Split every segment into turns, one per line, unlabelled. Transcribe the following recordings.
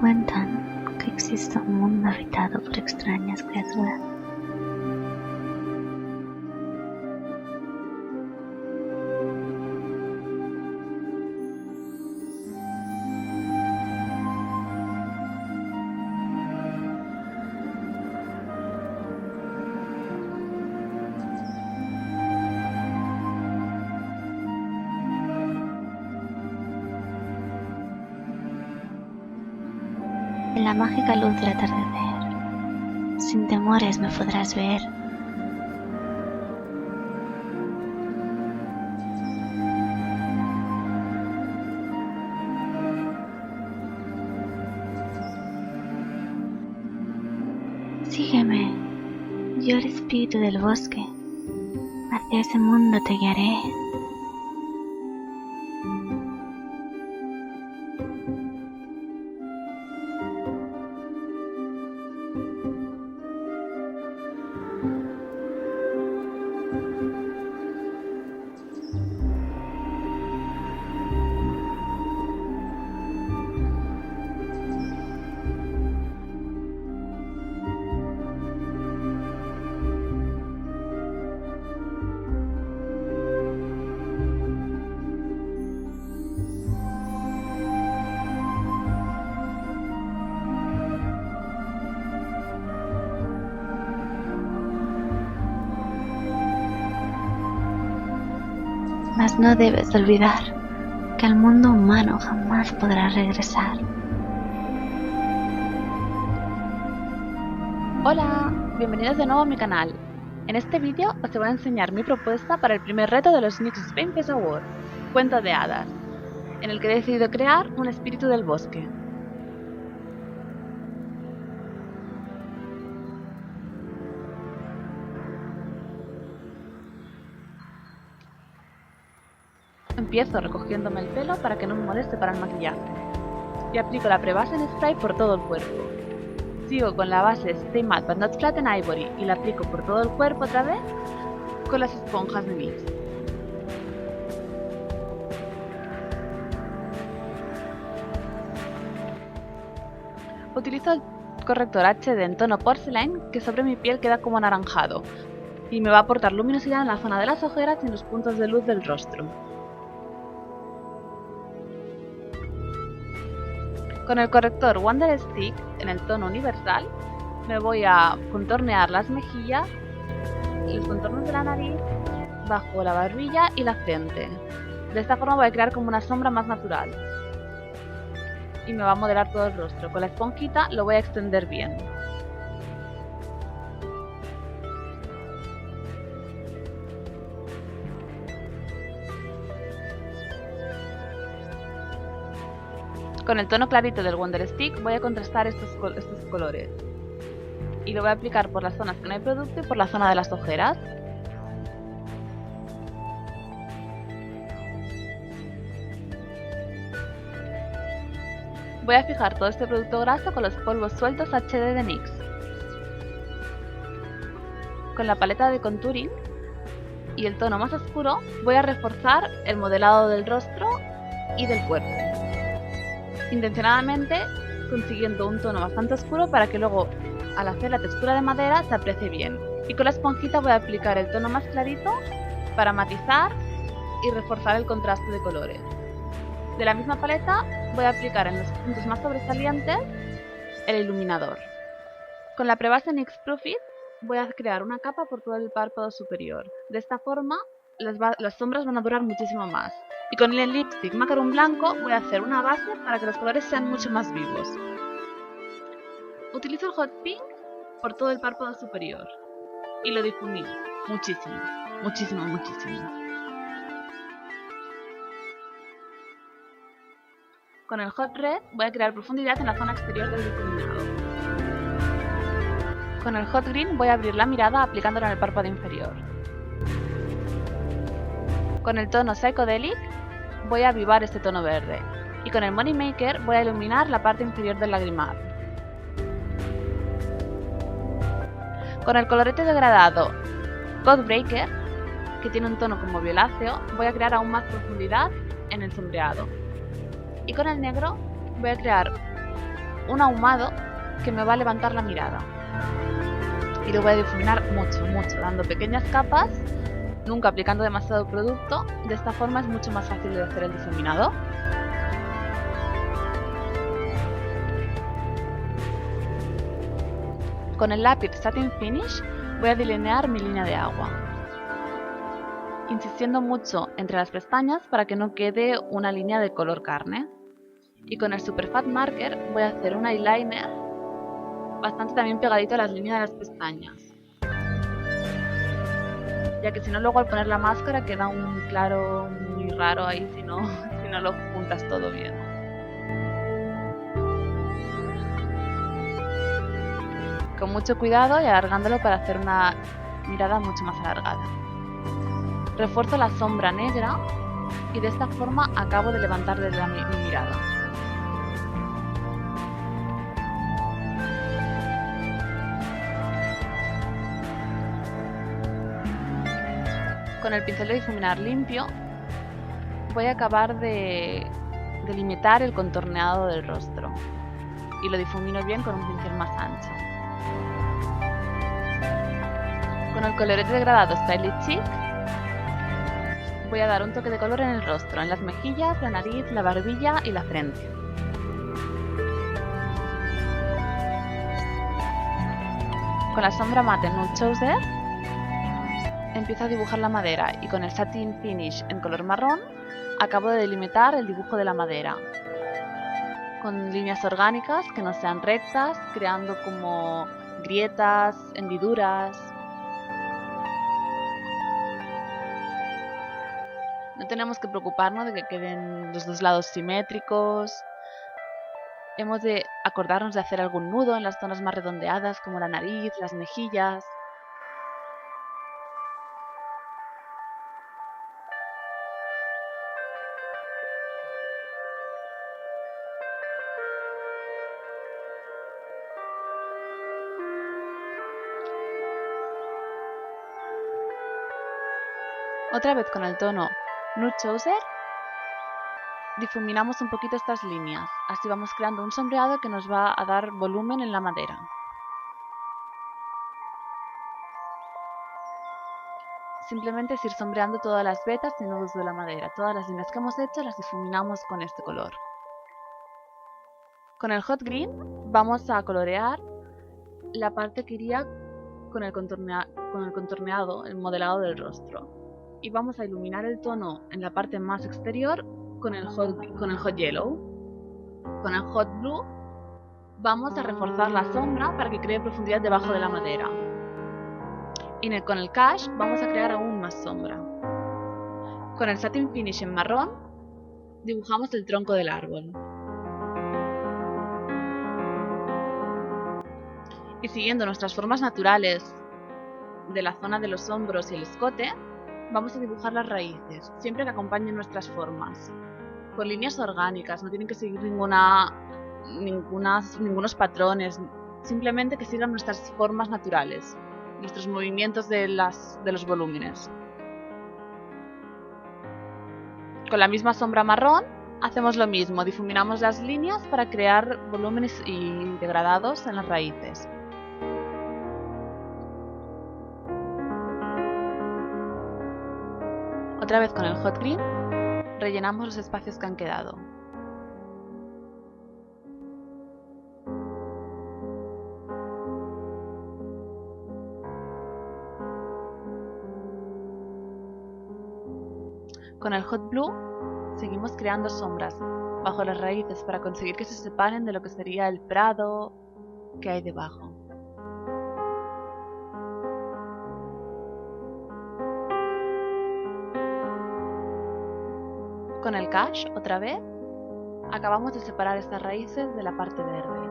cuentan que existe un mundo habitado por extrañas criaturas. En la mágica luz del atardecer, sin temores me podrás ver. Sígueme, yo el espíritu del bosque, hacia ese mundo te guiaré. Mas no debes olvidar que al mundo humano jamás podrás regresar.
Hola, bienvenidos de nuevo a mi canal. En este vídeo os voy a enseñar mi propuesta para el primer reto de los Nyx Spain Face Award, Cuento de Hadas, en el que he decidido crear un espíritu del bosque. Empiezo recogiéndome el pelo para que no me moleste para el maquillaje. Y aplico la prebase en spray por todo el cuerpo. Sigo con la base Stay Matte But Not Flat en Ivory y la aplico por todo el cuerpo otra vez con las esponjas de NYX. Utilizo el corrector HD en tono Porcelain, que sobre mi piel queda como anaranjado y me va a aportar luminosidad en la zona de las ojeras y en los puntos de luz del rostro. Con el corrector Wonder Stick en el tono universal me voy a contornear las mejillas, los contornos de la nariz, bajo la barbilla y la frente. De esta forma voy a crear como una sombra más natural. Y me va a modelar todo el rostro. Con la esponjita lo voy a extender bien. Con el tono clarito del Wonder Stick voy a contrastar estos colores. Y lo voy a aplicar por las zonas que no hay producto y por la zona de las ojeras. Voy a fijar todo este producto graso con los polvos sueltos HD de NYX. Con la paleta de contouring y el tono más oscuro voy a reforzar el modelado del rostro y del cuerpo, intencionadamente consiguiendo un tono bastante oscuro para que luego al hacer la textura de madera se aprecie bien. Y con la esponjita voy a aplicar el tono más clarito para matizar y reforzar el contraste de colores. De la misma paleta voy a aplicar en los puntos más sobresalientes el iluminador. Con la prebase NYX Proof It voy a crear una capa por todo el párpado superior. De esta forma las sombras van a durar muchísimo más. Y con el lipstick Macaron blanco voy a hacer una base para que los colores sean mucho más vivos. Utilizo el Hot Pink por todo el párpado superior y lo difumí muchísimo, muchísimo, muchísimo. Con el Hot Red voy a crear profundidad en la zona exterior del difuminado. Con el Hot Green voy a abrir la mirada aplicándolo en el párpado inferior. Con el tono Psychedelic voy a avivar este tono verde. Y con el Money Maker voy a iluminar la parte inferior del lagrimal. Con el colorete degradado Codebreaker, que tiene un tono como violáceo, voy a crear aún más profundidad en el sombreado. Y con el negro voy a crear un ahumado que me va a levantar la mirada. Y lo voy a difuminar mucho, dando pequeñas capas, nunca aplicando demasiado producto. De esta forma es mucho más fácil de hacer el difuminado. Con el lápiz Satin Finish voy a delinear mi línea de agua, insistiendo mucho entre las pestañas para que no quede una línea de color carne. Y con el Super Fat Marker voy a hacer un eyeliner bastante también pegadito a las líneas de las pestañas, ya que si no luego al poner la máscara queda un claro muy raro ahí si no lo juntas todo bien. Con mucho cuidado y alargándolo para hacer una mirada mucho más alargada. Refuerzo la sombra negra y de esta forma acabo de levantar mi mirada. Con el pincel de difuminar limpio voy a acabar de delimitar el contorneado del rostro y lo difumino bien con un pincel más ancho. Con el colorete degradado Stylish Chic voy a dar un toque de color en el rostro, en las mejillas, la nariz, la barbilla y la frente. Con la sombra mate Nude Chooser empiezo a dibujar la madera y con el Satin Finish en color marrón acabo de delimitar el dibujo de la madera con líneas orgánicas que no sean rectas, creando como grietas, hendiduras. No tenemos que preocuparnos de que queden los dos lados simétricos. Hemos de acordarnos de hacer algún nudo en las zonas más redondeadas como la nariz, las mejillas. Otra vez con el tono Nude Chooser difuminamos un poquito estas líneas, así vamos creando un sombreado que nos va a dar volumen en la madera. Simplemente es ir sombreando todas las vetas y nudos de la madera. Todas las líneas que hemos hecho las difuminamos con este color. Con el Hot Green vamos a colorear la parte que iría con el contorneado, el modelado del rostro. Y vamos a iluminar el tono en la parte más exterior con el Hot Yellow. Con el Hot Blue vamos a reforzar la sombra para que cree profundidad debajo de la madera. Y con el Cash vamos a crear aún más sombra. Con el Satin Finish en marrón dibujamos el tronco del árbol. Y siguiendo nuestras formas naturales de la zona de los hombros y el escote, vamos a dibujar las raíces, siempre que acompañen nuestras formas. Con líneas orgánicas, no tienen que seguir ningunos patrones, simplemente que sigan nuestras formas naturales, nuestros movimientos de los volúmenes. Con la misma sombra marrón hacemos lo mismo, difuminamos las líneas para crear volúmenes y degradados en las raíces. Otra vez con el Hot Green rellenamos los espacios que han quedado. Con el Hot Blue seguimos creando sombras bajo las raíces para conseguir que se separen de lo que sería el prado que hay debajo. Con el Cash, otra vez, acabamos de separar estas raíces de la parte verde.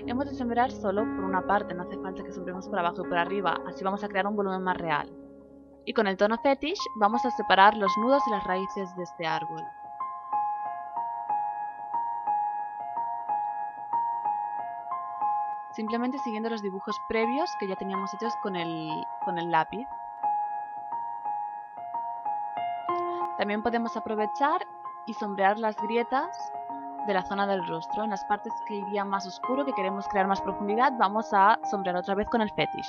Hemos de sembrar solo por una parte, no hace falta que sembremos por abajo y por arriba, así vamos a crear un volumen más real. Y con el tono Fetish vamos a separar los nudos y las raíces de este árbol. Simplemente siguiendo los dibujos previos que ya teníamos hechos con el lápiz. También podemos aprovechar y sombrear las grietas de la zona del rostro. En las partes que iría más oscuro, que queremos crear más profundidad, vamos a sombrear otra vez con el fetish.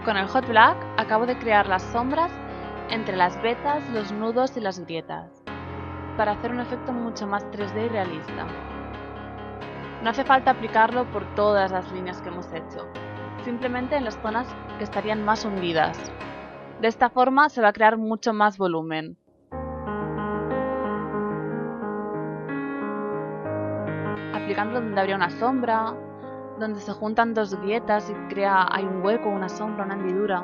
Con el Hot Black acabo de crear las sombras entre las vetas, los nudos y las grietas, para hacer un efecto mucho más 3D y realista. No hace falta aplicarlo por todas las líneas que hemos hecho, simplemente en las zonas que estarían más hundidas. De esta forma se va a crear mucho más volumen. Aplicando donde habría una sombra, donde se juntan dos grietas y hay un hueco, una sombra, una hendidura.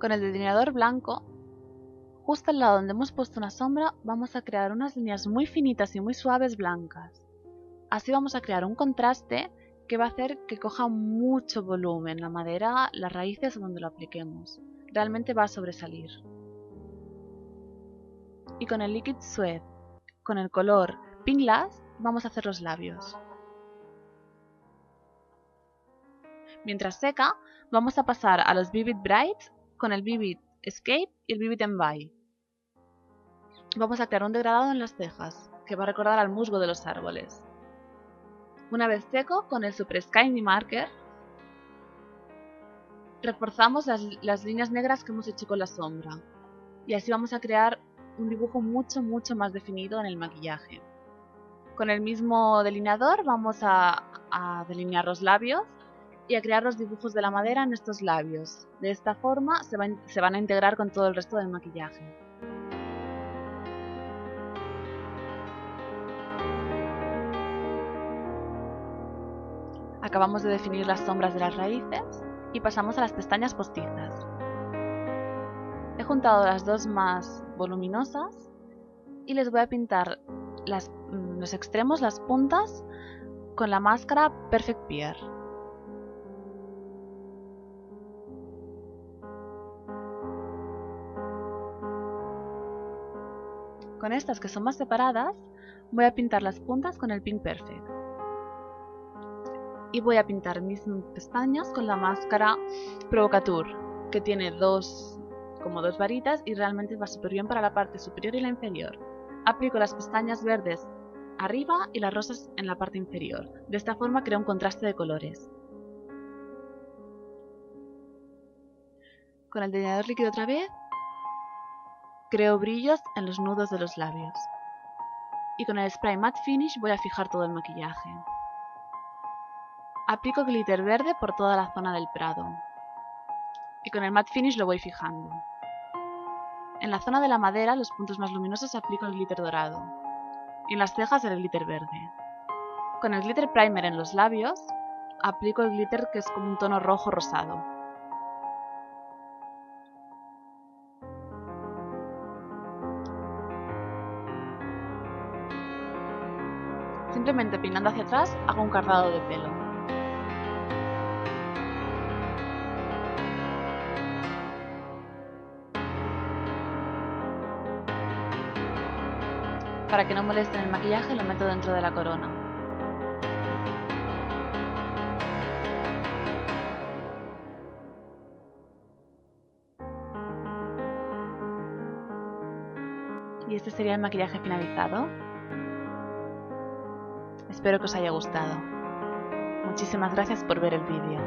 Con el delineador blanco, justo al lado donde hemos puesto una sombra, vamos a crear unas líneas muy finitas y muy suaves blancas. Así vamos a crear un contraste que va a hacer que coja mucho volumen la madera, las raíces o donde lo apliquemos. Realmente va a sobresalir. Y con el Liquid Suede, con el color Pink Glass, vamos a hacer los labios. Mientras seca, vamos a pasar a los Vivid Brights con el Vivid Escape y el Vivid Envy. Vamos a crear un degradado en las cejas, que va a recordar al musgo de los árboles. Una vez seco, con el Super Shiny Marker, reforzamos las líneas negras que hemos hecho con la sombra. Y así vamos a crear un dibujo mucho más definido en el maquillaje. Con el mismo delineador vamos a delinear los labios y a crear los dibujos de la madera en estos labios. De esta forma se van a integrar con todo el resto del maquillaje. Acabamos de definir las sombras de las raíces y pasamos a las pestañas postizas. He juntado las dos más voluminosas y les voy a pintar los extremos, las puntas, con la máscara Perfect Pear. Con estas que son más separadas, voy a pintar las puntas con el Pink Perfect. Y voy a pintar mis pestañas con la máscara Provocateur, que tiene como dos varitas y realmente va súper bien para la parte superior y la inferior. Aplico las pestañas verdes arriba y las rosas en la parte inferior. De esta forma creo un contraste de colores. Con el delineador líquido otra vez, creo brillos en los nudos de los labios. Y con el Spray Matte Finish voy a fijar todo el maquillaje. Aplico glitter verde por toda la zona del prado. Y con el Matte Finish lo voy fijando. En la zona de la madera, los puntos más luminosos, aplico el glitter dorado. Y en las cejas el glitter verde. Con el glitter primer en los labios, aplico el glitter que es como un tono rojo rosado. Simplemente peinando hacia atrás hago un cardado de pelo. Para que no molesten el maquillaje, lo meto dentro de la corona. Y este sería el maquillaje finalizado. Espero que os haya gustado. Muchísimas gracias por ver el vídeo.